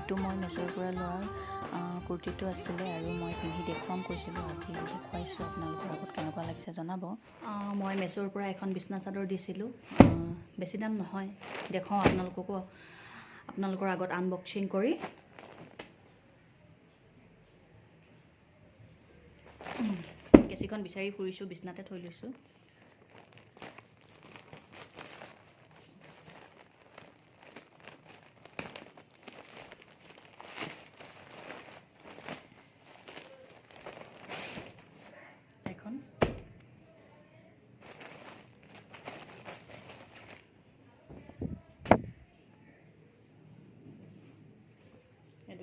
এইটো মই মেছ'ৰ পৰা লোৱা কুৰ্তিটো আছিলে আৰু মই পিন্ধি দেখুৱাম কৈছিলোঁ। আজি দেখুৱাইছোঁ, আপোনালোকৰ আগত কেনেকুৱা লাগিছে জনাব। মই মেছ'ৰ পৰা এখন বিছনা চাদৰ দিছিলোঁ, বেছি দাম নহয়। দেখুৱাওঁ আপোনালোকৰ আগত আনবক্সিং কৰি। কেঁচিখন বিচাৰি ফুৰিছোঁ, বিছনাতে থৈ লৈছোঁ।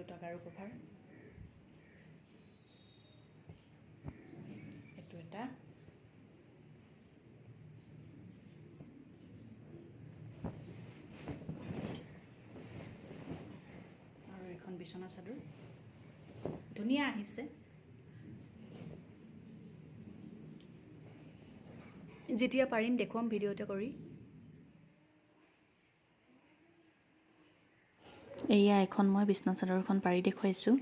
দুটা গাৰু কভাৰ, এইটো এটা, আৰু এখন বিছনা চাদৰ। ধুনীয়া আহিছে। যেতিয়া পাৰিম দেখুৱাম ভিডিঅ'তে কৰি। এয়া এখন মই বিছনা চাদৰখন পাৰি দেখুৱাইছোঁ,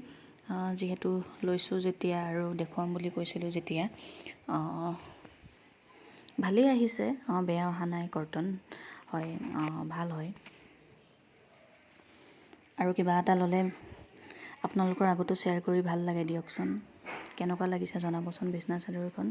যিহেতু লৈছোঁ যেতিয়া আৰু দেখুৱাম বুলি কৈছিলোঁ যেতিয়া। ভালেই আহিছে, বেয়া অহা নাই, কটন হয়, ভাল হয়। আৰু কিবা এটা ল'লে আপোনালোকৰ আগতো শ্বেয়াৰ কৰি ভাল লাগে দিয়কচোন। কেনেকুৱা লাগিছে জনাবচোন বিছনা চাদৰখন।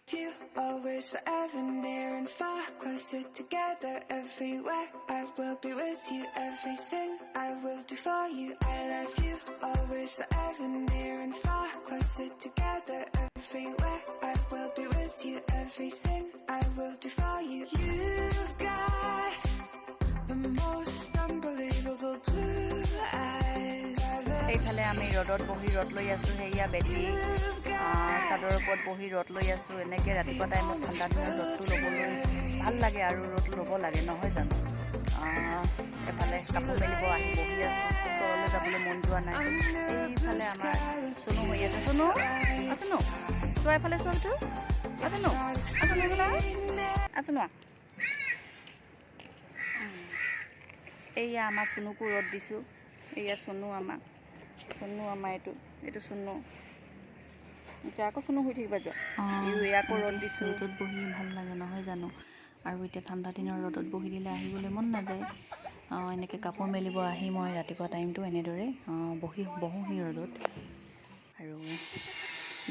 You always forever near and far, closer together everywhere. I will be with you, everything I will do for you. I love you always forever near and far, closer together everywhere. I will be with you, everything I will do for you. You've got the most unbelievable blue eyes I've ever এইফালে আমি ৰ'দত বহি ৰ'দ লৈ আছোঁ। সেয়া বেটি চাদৰৰ ওপৰত বহি ৰ'দ লৈ আছোঁ। এনেকৈ ৰাতিপুৱা টাইমত ঠাণ্ডা দিনত ৰ'দটো ল'বলৈ ভাল লাগে আৰু ৰ'দ ল'ব লাগে, নহয় জানো? এফালে কাপোৰ মেলিব আহি বহি আছোঁ, তললৈ যাবলৈ মন যোৱা নাই। এইফালে আমাৰ চুনু হৈ আছে। চুনু আছোনো, তই এফালে চোনটো আছোনো, আছোনো। এইয়া আমাৰ চুনুকো ৰ'দ দিছোঁ। এইয়া চুনু আমাৰ এইটো চুনু। এতিয়া আকৌ চুনু শুই থাকিবা যোৱা। আকৌ ৰ'দ দিছোঁ। ৰ'দত বহি ভাল লাগে, নহয় জানো? আৰু এতিয়া ঠাণ্ডা দিনৰ ৰ'দত বহি দিলে আহিবলৈ মন নাযায়। এনেকৈ কাপোৰ মেলিব আহি মই ৰাতিপুৱা টাইমটো এনেদৰে বহোঁহি ৰ'দত। আৰু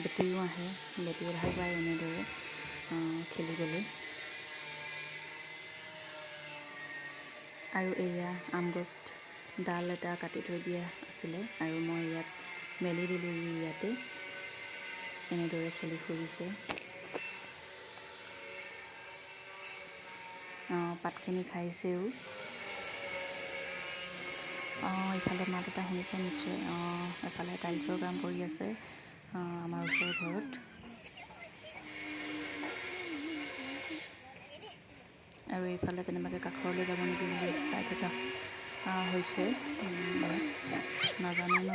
বেটিও আহে, বেটিয়ে ভাল পায় এনেদৰে খেলিবলৈ। আৰু এয়া আম গছ ডাল এটা কাটি থৈ দিয়া আছিলে আৰু মই ইয়াত মেলি দিলোঁ। ইয়াতে এনেদৰে খেলি ফুৰিছে। পাতখিনি খাইছেও। ইফালে মাত এটা শুনিছে নিশ্চয়। এফালে টাইলছৰ কাম কৰি আছে আমাৰ ওচৰৰ ঘৰত। আৰু এইফালে কেনেবাকৈ কাষৰলৈ যাব নেকি বুলি চাই থকা হৈছে। নাজানো ন,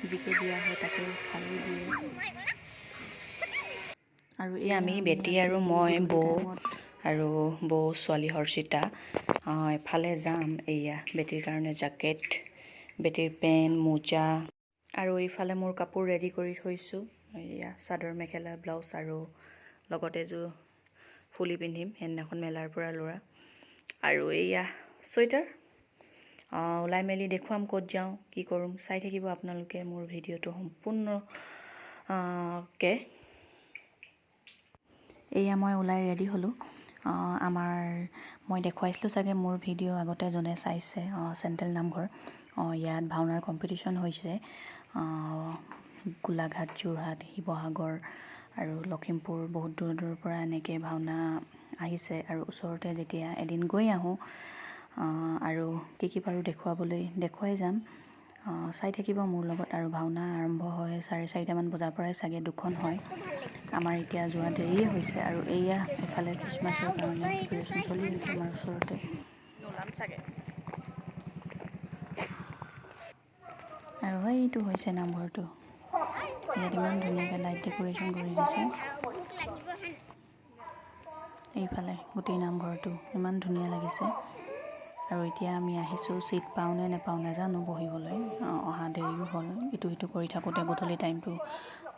জিকে দিয়া হয় তাকে খায়ো দিয়ে। আৰু এই আমি বেটি আৰু মই বৌ আৰু বৌ ছোৱালী হৰ্ষিতা এফালে যাম। এয়া বেটিৰ কাৰণে জেকেট, বেটিৰ পেণ্ট, মোজা, আৰু এইফালে মোৰ কাপোৰ ৰেডি কৰি থৈছোঁ। এয়া চাদৰ মেখেলা, ব্লাউজ আৰু লগতে এযোৰ ফুলি পিন্ধিম সেইদিনাখন মেলাৰ পৰা লোৱা। আৰু এইয়া চুৱেটাৰ। ওলাই মেলি দেখুৱাম ক'ত যাওঁ, কি কৰোঁ। চাই থাকিব আপোনালোকে মোৰ ভিডিঅ'টো সম্পূৰ্ণকৈ। এয়া মই ওলাই ৰেডি হ'লোঁ। আমাৰ মই দেখুৱাইছিলোঁ চাগে মোৰ ভিডিঅ' আগতে যোনে চাইছে চেণ্ট্ৰেল নামঘৰ ইয়াত ভাওনাৰ কম্পিটিশ্যন হৈছে গোলাঘাট যোৰহাট শিৱসাগৰ আৰু লখিমপুৰ বহুত দূৰৰ দূৰৰ পৰা এনেকৈ ভাওনা আহিছে আৰু ওচৰতে যেতিয়া এদিন গৈ আহোঁ আৰু কি পাৰোঁ দেখুৱাই যাম চাই থাকিব মোৰ লগত আৰু ভাওনা আৰম্ভ হয় 4:30মান বজাৰ পৰাই চাগে 2খন হয় আমাৰ এতিয়া যোৱা দেৰিয়ে হৈছে আৰু এয়া এফালে খ্ৰীষ্টমাছৰ কাৰণে প্ৰিপাৰেশ্যন চলি আছে আমাৰ ওচৰতে আৰু এইটো হৈছে নামঘৰটো ইয়াত ইমান ধুনীয়াকৈ লাইট ডেক'ৰেশ্যন কৰি দিছে এইফালে গোটেই নামঘৰটো ইমান ধুনীয়া লাগিছে আৰু এতিয়া আমি আহিছোঁ চিট পাওঁ নে নেপাওঁ নাজানো বহিবলৈ অহা দেৰিও হ'ল ইটো সিটো কৰি থাকোঁতে গধূলি টাইমটো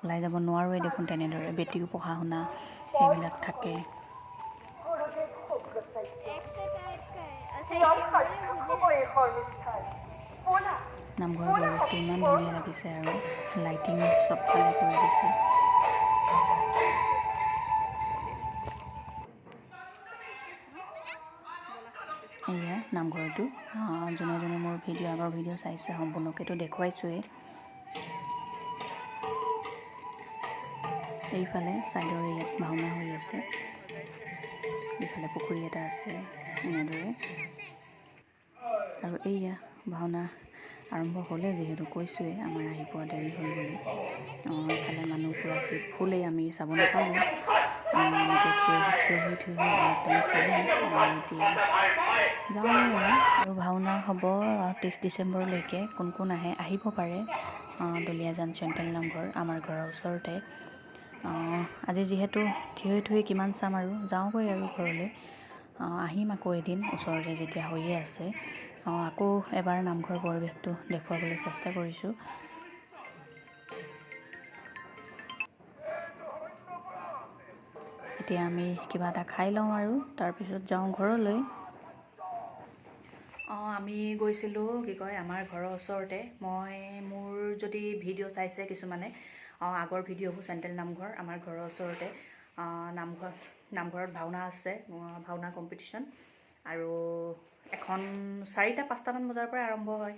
ওলাই যাব নোৱাৰোৱে দেখোন তেনেদৰে বেটিও পঢ়া শুনা সেইবিলাক থাকে নামঘৰৰ পৰিৱেশটো ইমান ধুনীয়া লাগিছে আৰু লাইটিং চবফালে কৰি দিছে এয়া নামঘৰটো যোনে মোৰ আগৰ ভিডিঅ' চাইছে সম্পূৰ্ণকৈতো দেখুৱাইছোৱেই এইফালে ছাইডৰ ইয়াত ভাওনা হৈ আছে এইফালে পুখুৰী এটা আছে এনেদৰে আৰু এইয়া ভাওনা আৰম্ভ হ'লে যিহেতু কৈছোঁৱে আমাৰ আহি পোৱা দেৰি হ'ল বুলি এইফালে মানুহ পুৰা চিট ফুলেই আমি চাব নাপালোঁ এনেকৈ থিয় হৈ অলপ টাইম চালোঁ এতিয়া যাওঁ আৰু ভাওনা হ'ব 30 ডিচেম্বৰলৈকে কোন আহে আহিব পাৰে দুলীয়াজান চেণ্ট্ৰেল নামঘৰ আমাৰ ঘৰৰ ওচৰতে আজি যিহেতু থিয় কিমান চাম আৰু যাওঁগৈ আৰু ঘৰলৈ আহিম আকৌ এদিন ওচৰতে যেতিয়া হৈয়ে আছে আকৌ এবাৰ নামঘৰৰ পৰিৱেশটো দেখুৱাবলৈ চেষ্টা কৰিছোঁ এতিয়া আমি কিবা এটা খাই লওঁ আৰু তাৰপিছত যাওঁ ঘৰলৈ আমি গৈছিলোঁ আমাৰ ঘৰৰ ওচৰতে মোৰ যদি ভিডিঅ' চাইছে কিছুমানে আগৰ ভিডিঅ'বোৰ চেণ্ট্ৰেল নামঘৰ আমাৰ ঘৰৰ ওচৰতে নামঘৰত ভাওনা আছে ভাওনা কম্পিটিশ্যন আৰু এখন 4-5টামান বজাৰ পৰা আৰম্ভ হয়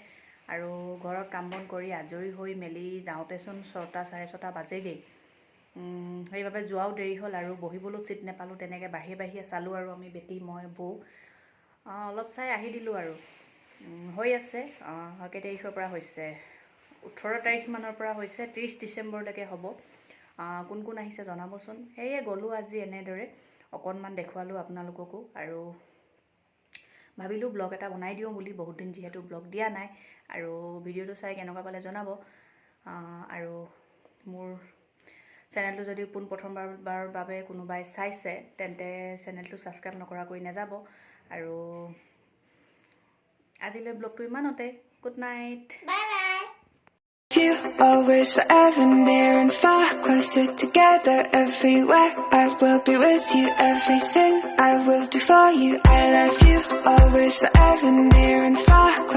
আৰু ঘৰত কাম বন কৰি আজৰি হৈ মেলি যাওঁতেচোন 6-6:30 বাজেগৈ সেইবাবে যোৱাও দেৰি হ'ল আৰু বহিবলৈও চিট নাপালোঁ তেনেকৈ বাহিৰে চালোঁ আৰু আমি বেটি মই বৌ অলপ চাই আহি দিলোঁ আৰু হৈ আছে কেই তাৰিখৰ পৰা হৈছে 18 তাৰিখমানৰ পৰা হৈছে 30 ডিচেম্বৰলৈকে হ'ব কোন আহিছে জনাবচোন সেয়ে গ'লোঁ আজি এনেদৰে অকণমান দেখুৱালোঁ আপোনালোককো আৰু ভাবিলোঁ ব্লগ এটা বনাই দিওঁ বুলি বহুত দিন যিহেতু ব্লগ দিয়া নাই আৰু ভিডিঅ'টো চাই কেনেকুৱা পালে জনাব আৰু মোৰ চেনেলটো যদি পোনপ্ৰথমবাৰৰ বাবে কোনোবাই চাইছে তেন্তে চেনেলটো ছাবস্ক্ৰাইব নকৰাকৈ নাযাব আৰু আজিলৈ ব্লগটো ইমানতে good night bye bye You always forever near and far closer together everywhere I will be with you everything I will do for you I love you always forever near and far closer